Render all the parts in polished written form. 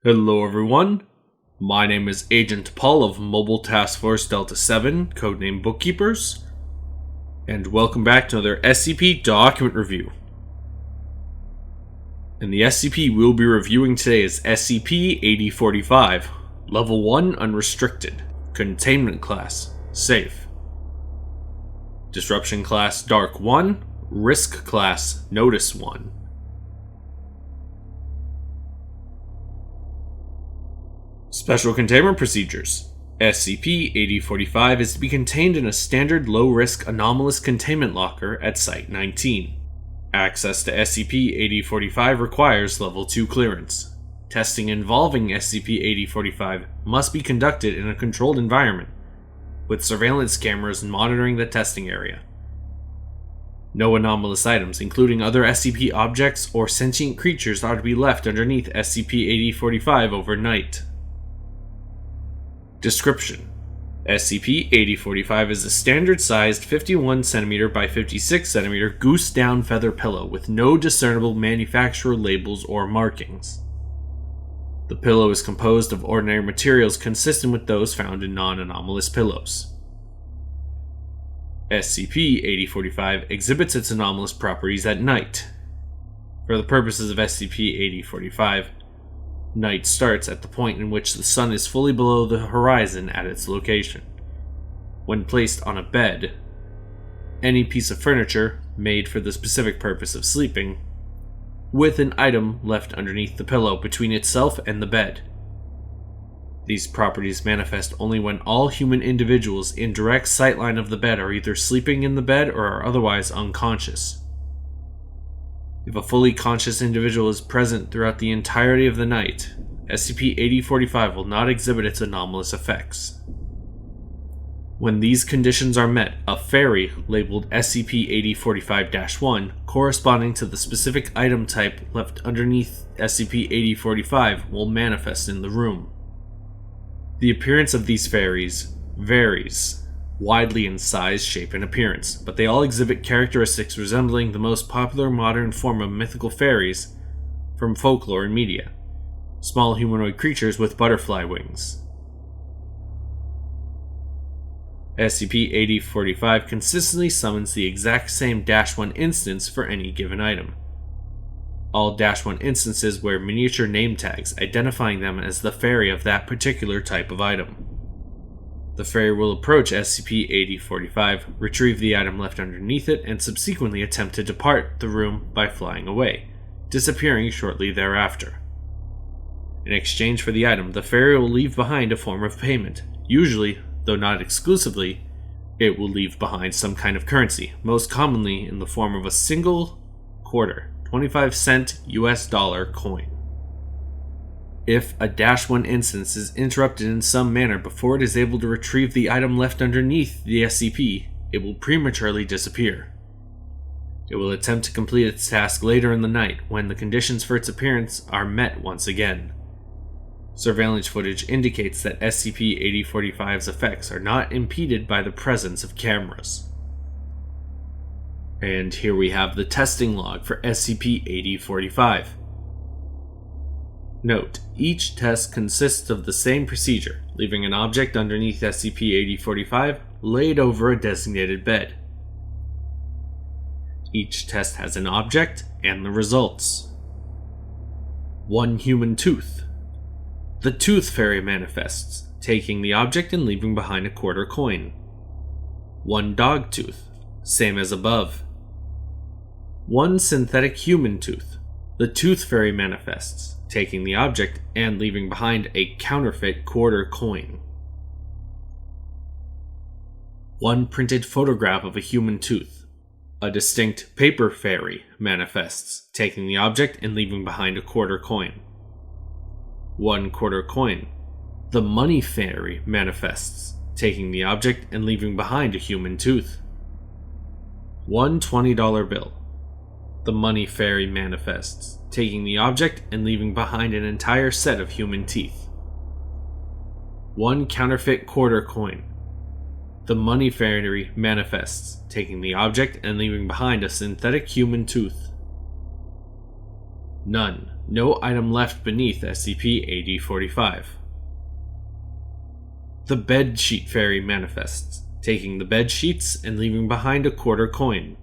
Hello everyone, my name is Agent Paul of Mobile Task Force Delta 7, codename Bookkeepers, and welcome back to another SCP document review. And the SCP we'll be reviewing today is SCP-8045, Level 1 Unrestricted, Containment Class, Safe. Disruption Class Dark 1, Risk Class Notice 1. Special Containment Procedures. SCP-8045 is to be contained in a standard low-risk anomalous containment locker at Site-19. Access to SCP-8045 requires Level 2 clearance. Testing involving SCP-8045 must be conducted in a controlled environment, with surveillance cameras monitoring the testing area. No anomalous items, including other SCP objects or sentient creatures, are to be left underneath SCP-8045 overnight. Description: SCP-8045 is a standard-sized 51cm by 56cm goose-down feather pillow with no discernible manufacturer labels or markings. The pillow is composed of ordinary materials consistent with those found in non-anomalous pillows. SCP-8045 exhibits its anomalous properties at night. For the purposes of SCP-8045, night starts at the point in which the sun is fully below the horizon at its location. When placed on a bed, any piece of furniture made for the specific purpose of sleeping, with an item left underneath the pillow between itself and the bed. These properties manifest only when all human individuals in direct sightline of the bed are either sleeping in the bed or are otherwise unconscious. If a fully conscious individual is present throughout the entirety of the night, SCP-8045 will not exhibit its anomalous effects. When these conditions are met, a fairy labeled SCP-8045-1, corresponding to the specific item type left underneath SCP-8045, will manifest in the room. The appearance of these fairies varies widely in size, shape, and appearance, but they all exhibit characteristics resembling the most popular modern form of mythical fairies from folklore and media: small humanoid creatures with butterfly wings. SCP-8045 consistently summons the exact same -1 instance for any given item. All -1 instances wear miniature name tags identifying them as the fairy of that particular type of item. The fairy will approach SCP-8045, retrieve the item left underneath it, and subsequently attempt to depart the room by flying away, disappearing shortly thereafter. In exchange for the item, the fairy will leave behind a form of payment. Usually, though not exclusively, it will leave behind some kind of currency, most commonly in the form of a single quarter, 25-cent US dollar coin. If a -1 instance is interrupted in some manner before it is able to retrieve the item left underneath the SCP, it will prematurely disappear. It will attempt to complete its task later in the night when the conditions for its appearance are met once again. Surveillance footage indicates that SCP-8045's effects are not impeded by the presence of cameras. And here we have the testing log for SCP-8045. Note: each test consists of the same procedure, leaving an object underneath SCP-8045 laid over a designated bed. Each test has an object and the results. 1 human tooth. The tooth fairy manifests, taking the object and leaving behind a quarter coin. 1 dog tooth, same as above. 1 synthetic human tooth. The tooth fairy manifests, taking the object and leaving behind a counterfeit quarter coin. 1 printed photograph of a human tooth. A distinct paper fairy manifests, taking the object and leaving behind a quarter coin. 1 quarter coin. The money fairy manifests, taking the object and leaving behind a human tooth. 1 $20 bill. The money fairy manifests, taking the object and leaving behind an entire set of human teeth. 1 counterfeit quarter coin. The money fairy manifests, taking the object and leaving behind a synthetic human tooth. None. No item left beneath SCP-8045. The Bed Sheet Fairy manifests, taking the bed sheets and leaving behind a quarter coin.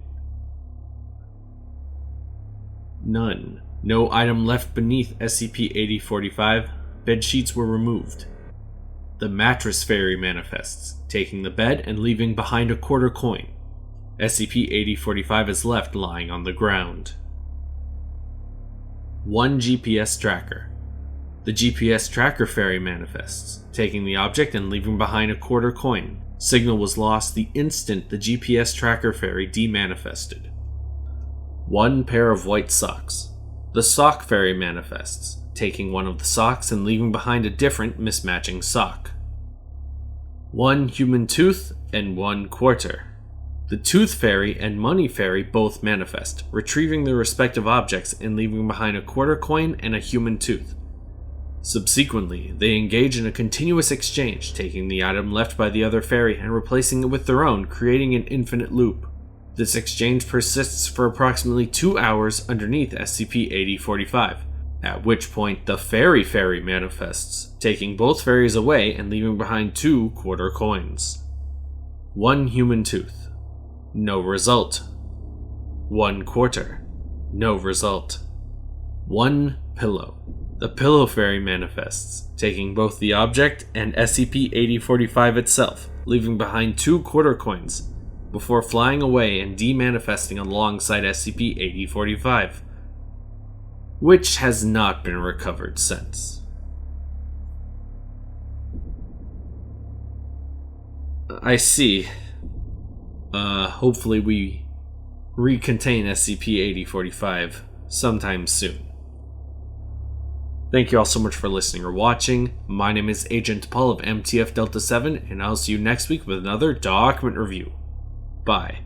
None. No item left beneath SCP-8045. Bed sheets were removed. The Mattress Fairy manifests, taking the bed and leaving behind a quarter coin. SCP-8045 is left lying on the ground. 1 GPS Tracker. The GPS Tracker Fairy manifests, taking the object and leaving behind a quarter coin. Signal was lost the instant the GPS Tracker Fairy demanifested. 1 pair of white socks. The Sock Fairy manifests, taking one of the socks and leaving behind a different mismatching sock. 1 human tooth and 1 quarter. The Tooth Fairy and Money Fairy both manifest, retrieving their respective objects and leaving behind a quarter coin and a human tooth. Subsequently, they engage in a continuous exchange, taking the item left by the other fairy and replacing it with their own, creating an infinite loop. This exchange persists for approximately 2 hours underneath SCP-8045, at which point the Fairy manifests, taking both fairies away and leaving behind 2 quarter coins. 1 human tooth. No result. 1 quarter. No result. 1 pillow. The Pillow Fairy manifests, taking both the object and SCP-8045 itself, leaving behind 2 quarter coins, before flying away and demanifesting alongside SCP-8045, which has not been recovered since. I see. Hopefully we recontain SCP-8045 sometime soon. Thank you all so much for listening or watching. My name is Agent Paul of MTF Delta 7, and I'll see you next week with another document review. Bye.